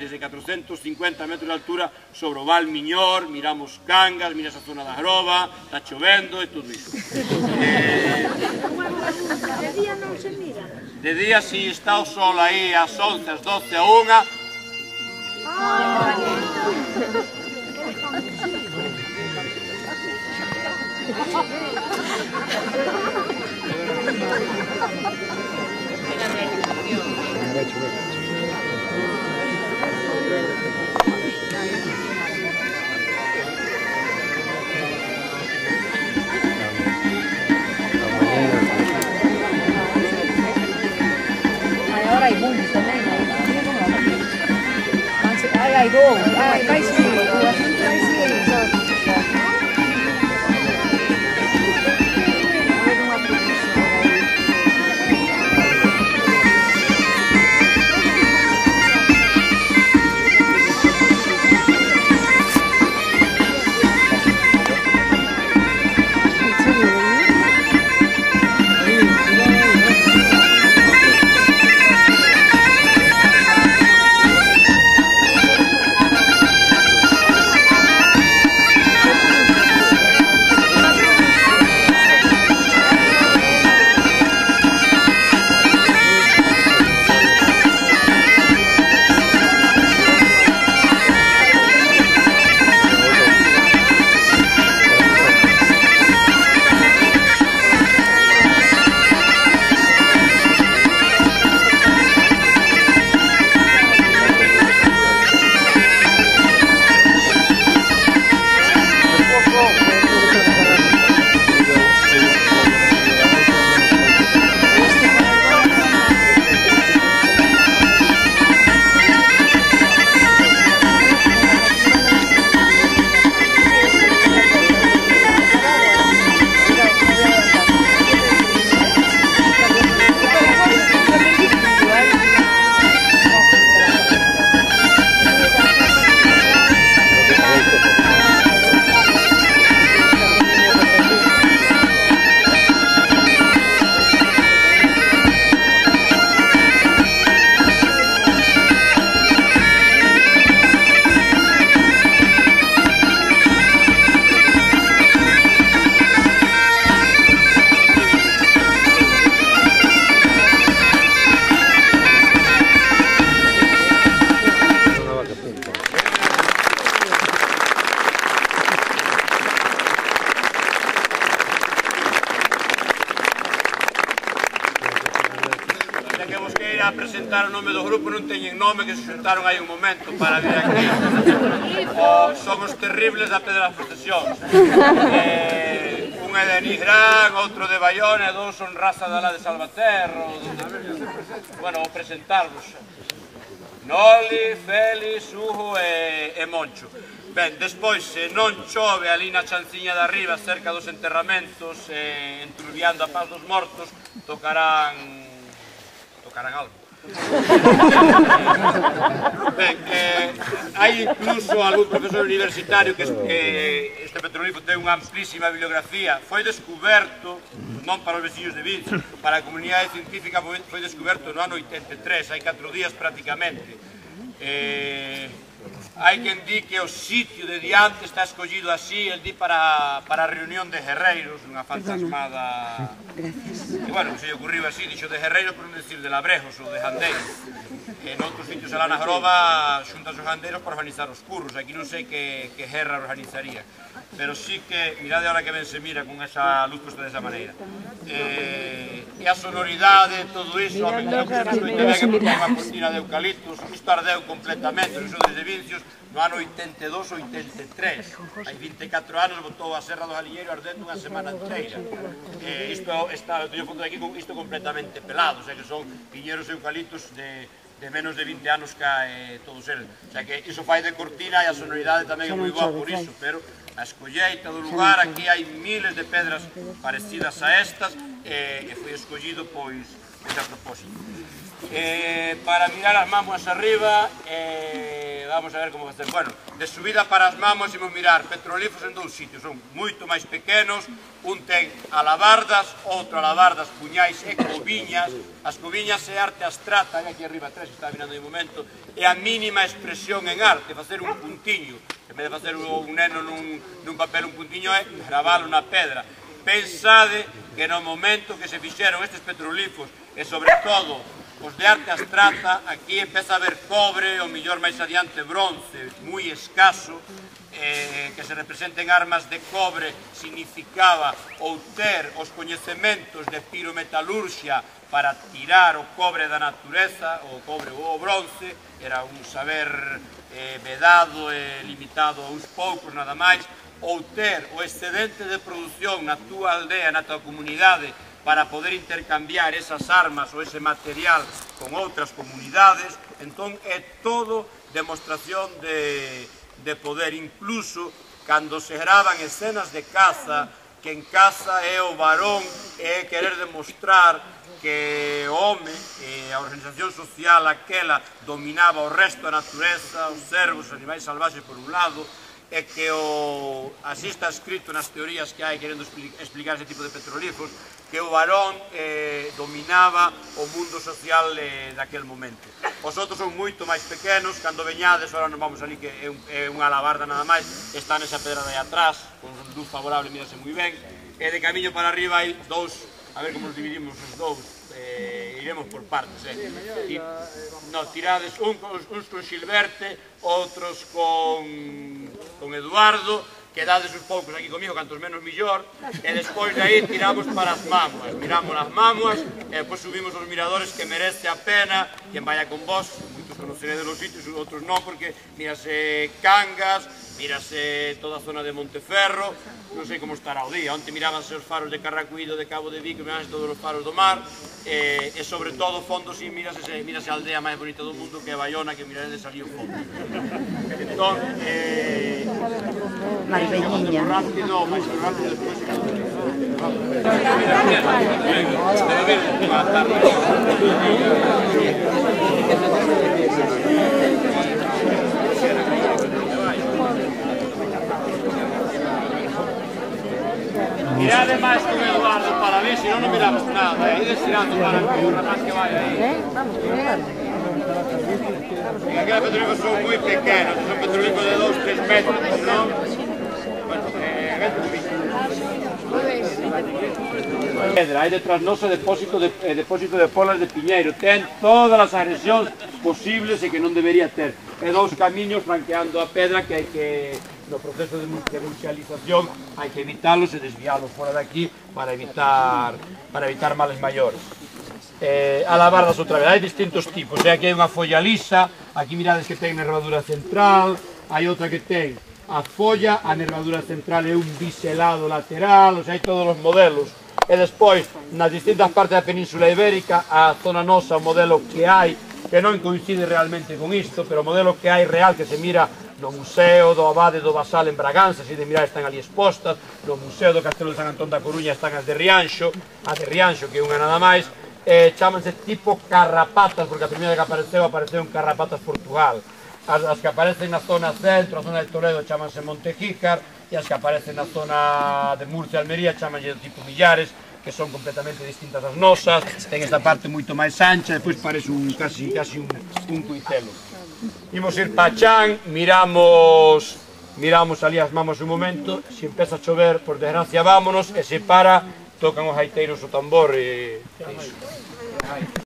desde 450 metros de altura sobre o Val Miñor, miramos Cangas, miras a zona da Groba, está chovendo e todo iso. De día non se mira? De día si está o sol aí ás 11, ás 12, a 1. Ahora hay boom también. Hay dos. Vai sim. A presentar o nome do grupo, non teñen nome, que se xuntaron aí un momento para vir aquí. Son os terribles da Pedra das Procesións. Un é de Nigrán, outro de Bayona, e dous son raza da lá de Salvaterro. Bueno, vou presentarvos. Noli, Félix, Hugo e Moncho. Ben, despois, se non chove ali na chanciña de arriba, cerca dos enterramentos, entrubiando a paz dos mortos, tocarán algo. Ben, hai incluso algún profesor universitario que este petrolífero ten unha amplísima bibliografía. Foi descuberto, non para os veciños de Vinci, para a comunidade científica foi descuberto no ano 83, hai 4 días prácticamente. Hai quen di que o sitio de diante está escollido así, el di para a reunión de herreiros, unha fantasmada. E bueno, se lle ocurriu así, dixo de herreiros, por non decir de labrejos ou de jandeiros. En outros sitios alá na Groba xuntan os jandeiros para organizar os curros. Aquí non sei que herra organizaría, pero sí que, mirade ahora que ben se mira con esa luz posta desa maneira. E a sonoridade, todo iso, a mentira que se nos coite ben, que por unha cortina de eucaliptos, isto ardeu completamente, iso desde Vincios, no ano 82 ou 83. Hai 24 anos botou a Serra do Galiñeiro ardendo unha semana inteira. Isto está, teño foto aquí con isto completamente pelado, o sea que son piñeros e eucaliptos de menos de 20 anos que todos eles. O sea que iso fai de cortina e a sonoridade tamén é moi boa por iso, pero a escolleita do lugar, aquí hai miles de pedras parecidas a estas e foi escollido pois a propósito. Para mirar as mámoas arriba, vamos a ver como vai ser. Bueno, de subida para as mámoas imos mirar petrolíferos en dous sitios, son moito máis pequenos, Un ten alabardas, outro alabardas, puñais e coviñas. As coviñas é arte abstrata, aquí arriba atrás, que está mirando de momento, é a mínima expresión en arte, facer un puntiño. En vez de facer un neno nun papel un puntiño é gravalo na pedra. Pensade que no momento que se fixeron estes petrolíferos, e sobre todo os de arte abstrata, aquí empeza a haber cobre, o mellor máis adiante bronce, moi escaso, que se representen armas de cobre significaba ou ter os coñecementos de pirometalurxia para tirar o cobre da natureza, o cobre ou o bronce, era un saber vedado e limitado a uns poucos nada máis, ou ter o excedente de produción na túa aldea, na túa comunidade, para poder intercambiar esas armas ou ese material con outras comunidades. Entón é todo demostración de poder, incluso cando se gravan escenas de caza, que en caza é o varón, é querer demostrar que o home, a organización social aquela, dominaba o resto da natureza, os cervos, os animais salvaxes por un lado, e que así está escrito nas teorías que hai querendo explicar ese tipo de petrolíferos, que o varón dominaba o mundo social daquel momento. Os outros son moito máis pequenos, cando veñades, ahora nos vamos ali que é unha alabarda nada máis, está nesa pedra de aí atrás, con luz favorable, mírase moi ben, e de camiño para arriba hai dous, a ver como nos dividimos os dous, iremos por partes, tirades uns con Xilberte, outros con Eduardo, quedades uns poucos aquí comigo, cantos menos millor, e despois de aí tiramos para as mámoas, miramos as mámoas, e depois subimos os miradores que merece a pena, quen vaya con vos, moitos conoceredes os sitios, outros non, porque mirase Cangas, mirase toda a zona de Monteferro, non sei como estará o día, onte mirábanse os faros de Carracuído, de Cabo de Vico, mirábanse todos os faros do mar, e sobre todo o fondo, si mirase a aldea máis bonita do mundo, que é Baiona, que miraredes ali o fondo. Entón, Marbeñiña. rápido despois se mirade máis con Eduardo para ver, se non miramos nada, ides tirando para o rapaz que vai aí. Aqueles petrolíferos son moi pequenos, son petrolíferos de 2-3 metros, non? Pedra, aí detrás nosa depósito de polas de piñeiro, ten todas as agresións posibles e que non debería ter. E dous camiños franqueando a pedra que hai que, no proceso de musealización, hai que evitalos e desvialos fora de aquí para evitar males maiores. Alabardas outra vez, hai distintos tipos, aquí hai unha folla lisa, aquí mirades que ten nervadura central, hai outra que ten a folla, a nervadura central é un biselado lateral, hai todos os modelos. E despois, nas distintas partes da Península Ibérica, a zona nosa, o modelo que hai, que non coincide realmente con isto, pero o modelo que hai real, que se mira no Museo do Abade do Basal en Braganza, se de mirar están ali expostas, no Museo do Castelo de San Antón da Coruña están as de Rianxo, que é unha nada máis, chámanse tipo carrapatas, porque a primeira que apareceron carrapatas Portugal. As que aparecen na zona centro, a zona de Toledo, chámanse Montejícar, e as que aparecen na zona de Murcia e Almería, chámanse tipo Millares, que son completamente distintas das nosas, ten esta parte moito máis ancha, e depois parece casi un cuitelo. Imos ir pa Chan, miramos ali as mamas un momento, se empeza a chover, por desgracia vámonos, e se para, tocan os gaiteiros o tambor e...